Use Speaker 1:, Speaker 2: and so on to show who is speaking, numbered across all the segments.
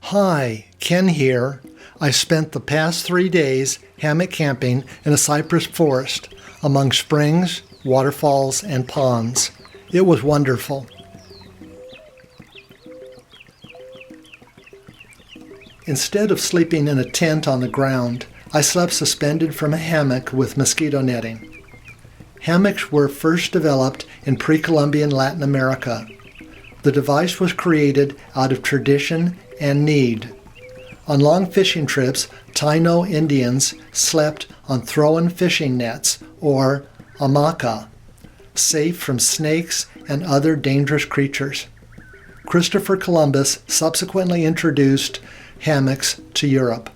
Speaker 1: Hi, Ken here. I spent the past 3 days hammock camping in a cypress forest among springs, waterfalls, and ponds. It was wonderful. Instead of sleeping in a tent on the ground, I slept suspended from a hammock with mosquito netting. Hammocks were first developed in Pre-Columbian Latin America. The device was created out of tradition and need. On long fishing trips, Taino Indians slept on thrown fishing nets, or hamaca, safe from snakes and other dangerous creatures. Christopher Columbus subsequently introduced hammocks to Europe.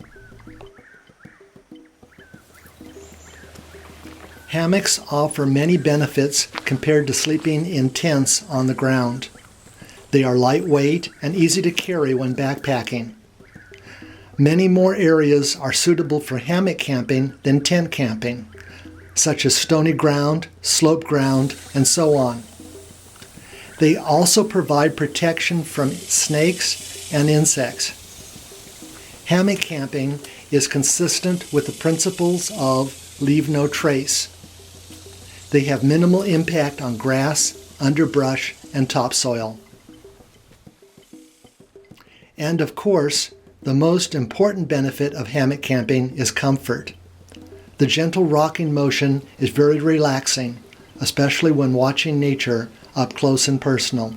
Speaker 1: Hammocks offer many benefits compared to sleeping in tents on the ground. They are lightweight and easy to carry when backpacking. Many more areas are suitable for hammock camping than tent camping, such as stony ground, slope ground, and so on. They also provide protection from snakes and insects. Hammock camping is consistent with the principles of leave no trace. They have minimal impact on grass, underbrush, and topsoil. And of course, the most important benefit of hammock camping is comfort. The gentle rocking motion is very relaxing, especially when watching nature up close and personal.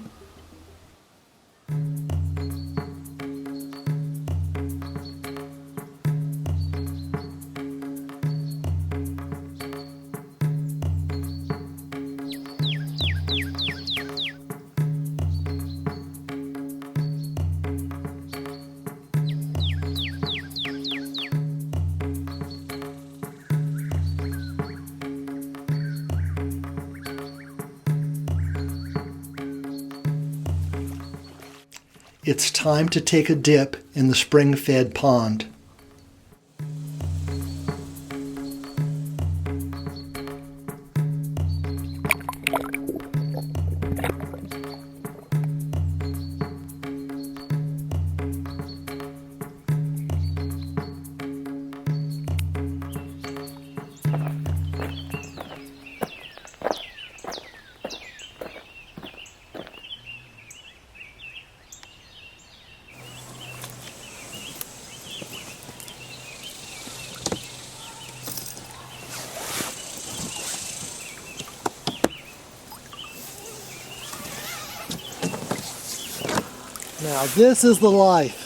Speaker 1: It's time to take a dip in the spring-fed pond. Now this is the life.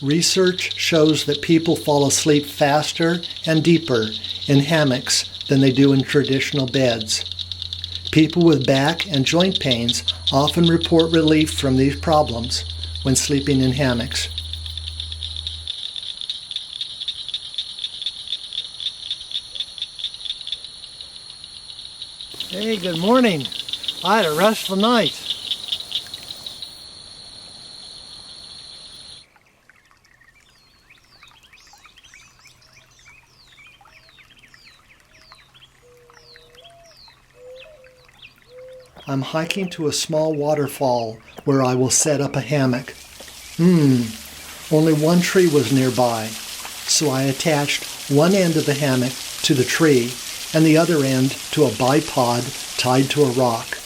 Speaker 1: Research shows that people fall asleep faster and deeper in hammocks than they do in traditional beds. People with back and joint pains often report relief from these problems when sleeping in hammocks. Hey, good morning. I had a restful night. I'm hiking to a small waterfall where I will set up a hammock. Only one tree was nearby, so I attached one end of the hammock to the tree and the other end to a bipod tied to a rock.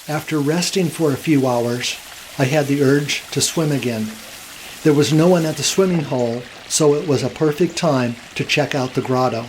Speaker 1: After resting for a few hours, I had the urge to swim again. There was no one at the swimming hole, so it was a perfect time to check out the grotto.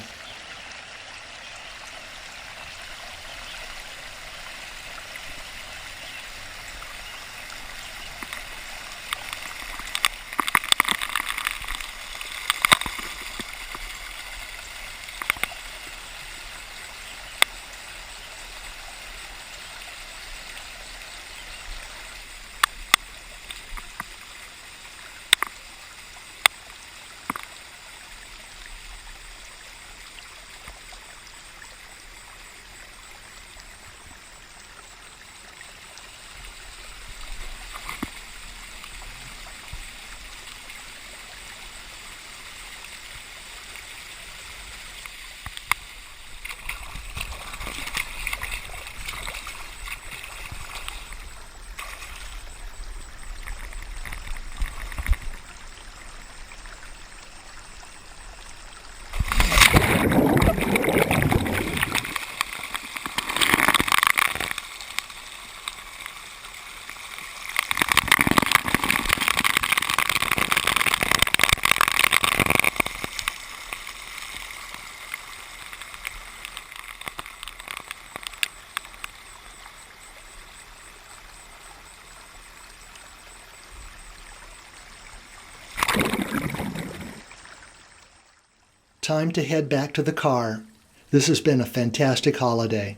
Speaker 1: time to head back to the car. This has been a fantastic holiday.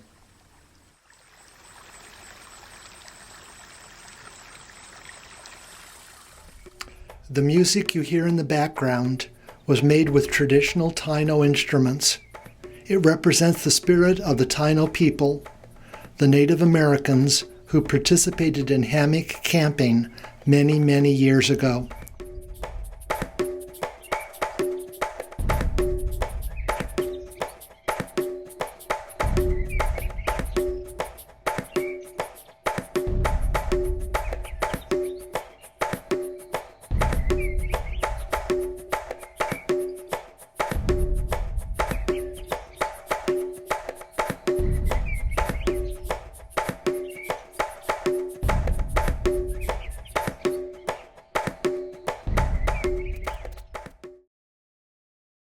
Speaker 1: The music you hear in the background was made with traditional Taino instruments. It represents the spirit of the Taino people, the Native Americans who participated in hammock camping many, many years ago.